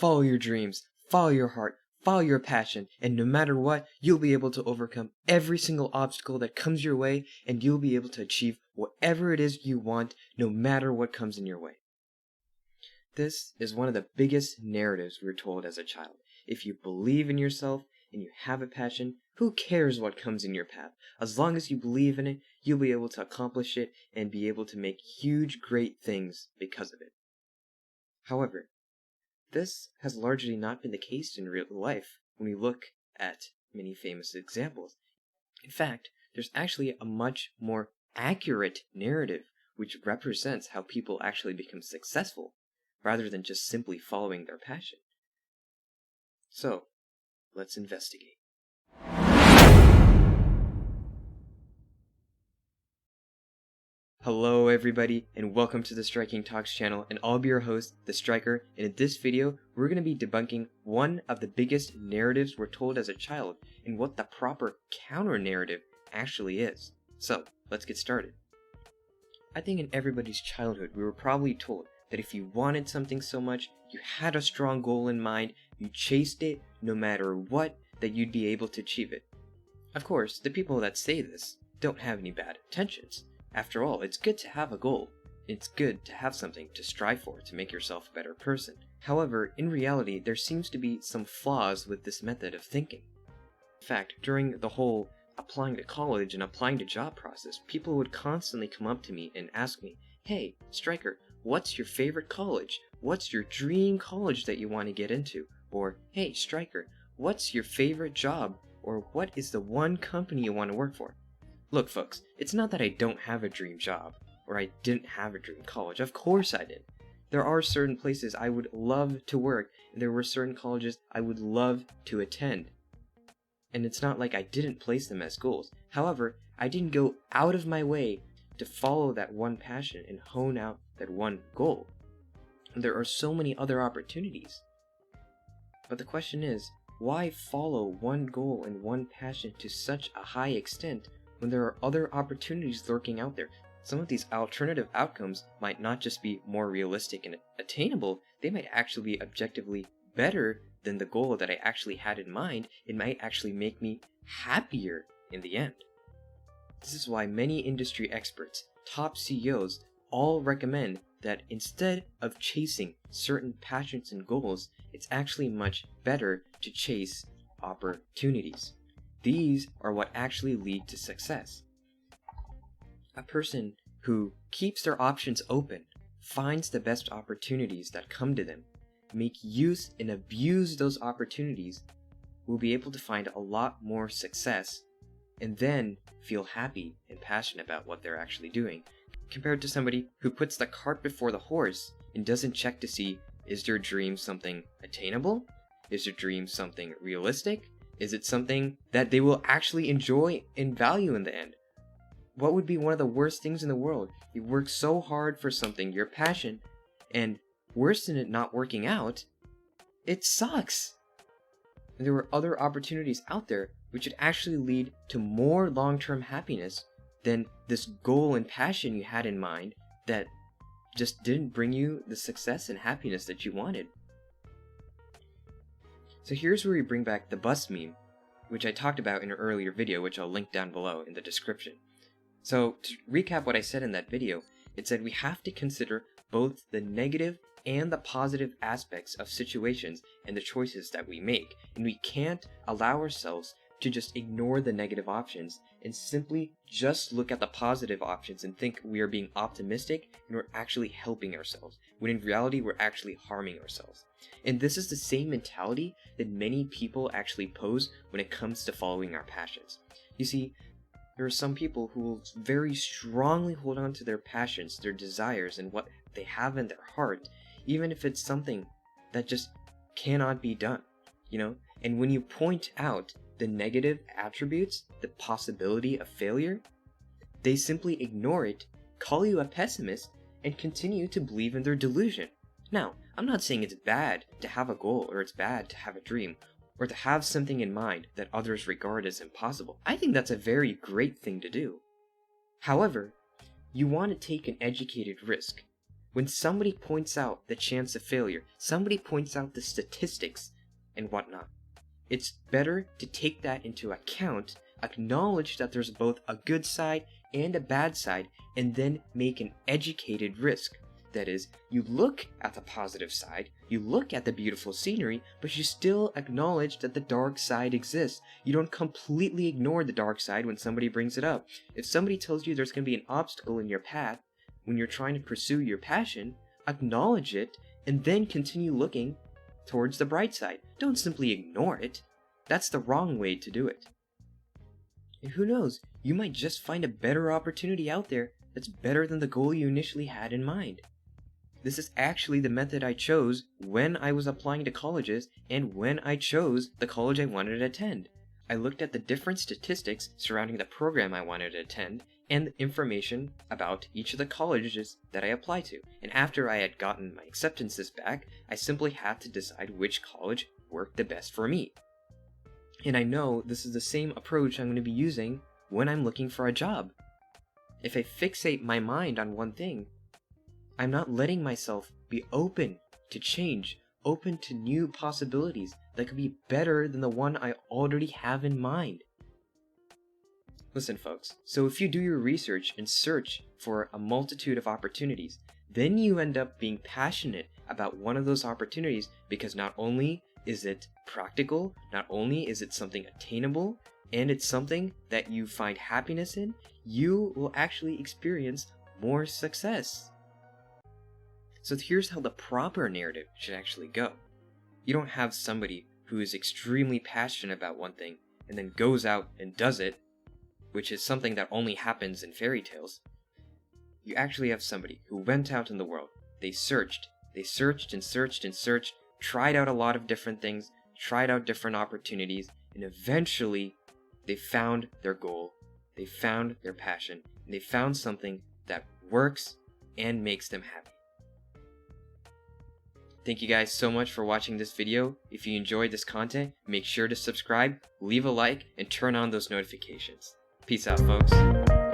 Follow your dreams, follow your heart, follow your passion, and no matter what, you'll be able to overcome every single obstacle that comes your way, and you'll be able to achieve whatever it is you want, no matter what comes in your way. This is one of the biggest narratives we were told as a child. If you believe in yourself and you have a passion, who cares what comes in your path? As long as you believe in it, you'll be able to accomplish it and be able to make huge, great things because of it. However, this has largely not been the case in real life when we look at many famous examples. In fact, there's actually a much more accurate narrative which represents how people actually become successful, rather than just simply following their passion. So, let's investigate. Hello everybody, and welcome to the Striking Talks channel, and I'll be your host, The Striker, and in this video, we're going to be debunking one of the biggest narratives we're told as a child, and what the proper counter-narrative actually is. So, let's get started. I think in everybody's childhood, we were probably told that if you wanted something so much, you had a strong goal in mind, you chased it, no matter what, that you'd be able to achieve it. Of course, the people that say this don't have any bad intentions. After all, it's good to have a goal. It's good to have something to strive for to make yourself a better person. However, in reality, there seems to be some flaws with this method of thinking. In fact, during the whole applying to college and applying to job process, people would constantly come up to me and ask me, "Hey, Striker, what's your favorite college? What's your dream college that you want to get into?" Or, "Hey, Striker, what's your favorite job? Or what is the one company you want to work for?" Look, folks, it's not that I don't have a dream job, or I didn't have a dream college. Of course I did. There are certain places I would love to work, and there were certain colleges I would love to attend. And it's not like I didn't place them as goals. However, I didn't go out of my way to follow that one passion and hone out that one goal. And there are so many other opportunities. But the question is, why follow one goal and one passion to such a high extent when there are other opportunities lurking out there? Some of these alternative outcomes might not just be more realistic and attainable, they might actually be objectively better than the goal that I actually had in mind. It might actually make me happier in the end. This is why many industry experts, top CEOs, all recommend that instead of chasing certain passions and goals, it's actually much better to chase opportunities. These are what actually lead to success. A person who keeps their options open, finds the best opportunities that come to them, make use and abuse those opportunities, will be able to find a lot more success and then feel happy and passionate about what they're actually doing, compared to somebody who puts the cart before the horse and doesn't check to see, is their dream something attainable? Is their dream something realistic? Is it something that they will actually enjoy and value in the end? What would be one of the worst things in the world? You work so hard for something, your passion, and worse than it not working out, it sucks. And there were other opportunities out there which would actually lead to more long-term happiness than this goal and passion you had in mind that just didn't bring you the success and happiness that you wanted. So here's where we bring back the bus meme, which I talked about in an earlier video, which I'll link down below in the description. So to recap what I said in that video, it said we have to consider both the negative and the positive aspects of situations and the choices that we make, and we can't allow ourselves to just ignore the negative options and simply just look at the positive options and think we are being optimistic and we're actually helping ourselves, when in reality we're actually harming ourselves. And this is the same mentality that many people actually pose when it comes to following our passions. You see, there are some people who will very strongly hold on to their passions, their desires, and what they have in their heart, even if it's something that just cannot be done, And when you point out the negative attributes, the possibility of failure, they simply ignore it, call you a pessimist, and continue to believe in their delusion. Now, I'm not saying it's bad to have a goal, or it's bad to have a dream, or to have something in mind that others regard as impossible. I think that's a very great thing to do. However, you want to take an educated risk. When somebody points out the chance of failure, somebody points out the statistics and whatnot, it's better to take that into account, acknowledge that there's both a good side and a bad side, and then make an educated risk. That is, you look at the positive side, you look at the beautiful scenery, but you still acknowledge that the dark side exists. You don't completely ignore the dark side when somebody brings it up. If somebody tells you there's going to be an obstacle in your path when you're trying to pursue your passion, acknowledge it, and then continue looking towards the bright side. Don't simply ignore it. That's the wrong way to do it. And who knows, you might just find a better opportunity out there that's better than the goal you initially had in mind. This is actually the method I chose when I was applying to colleges and when I chose the college I wanted to attend. I looked at the different statistics surrounding the program I wanted to attend and the information about each of the colleges that I applied to. And after I had gotten my acceptances back, I simply had to decide which college worked the best for me. And I know this is the same approach I'm going to be using when I'm looking for a job. If I fixate my mind on one thing, I'm not letting myself be open to change, open to new possibilities that could be better than the one I already have in mind. Listen, folks, so if you do your research and search for a multitude of opportunities, then you end up being passionate about one of those opportunities because not only is it practical, not only is it something attainable, and it's something that you find happiness in, you will actually experience more success. So here's how the proper narrative should actually go. You don't have somebody who is extremely passionate about one thing and then goes out and does it, which is something that only happens in fairy tales. You actually have somebody who went out in the world. They searched and searched, tried out a lot of different things, tried out different opportunities, and eventually they found their goal, they found their passion, and they found something that works and makes them happy. Thank you guys so much for watching this video. If you enjoyed this content, make sure to subscribe, leave a like, and turn on those notifications. Peace out, folks.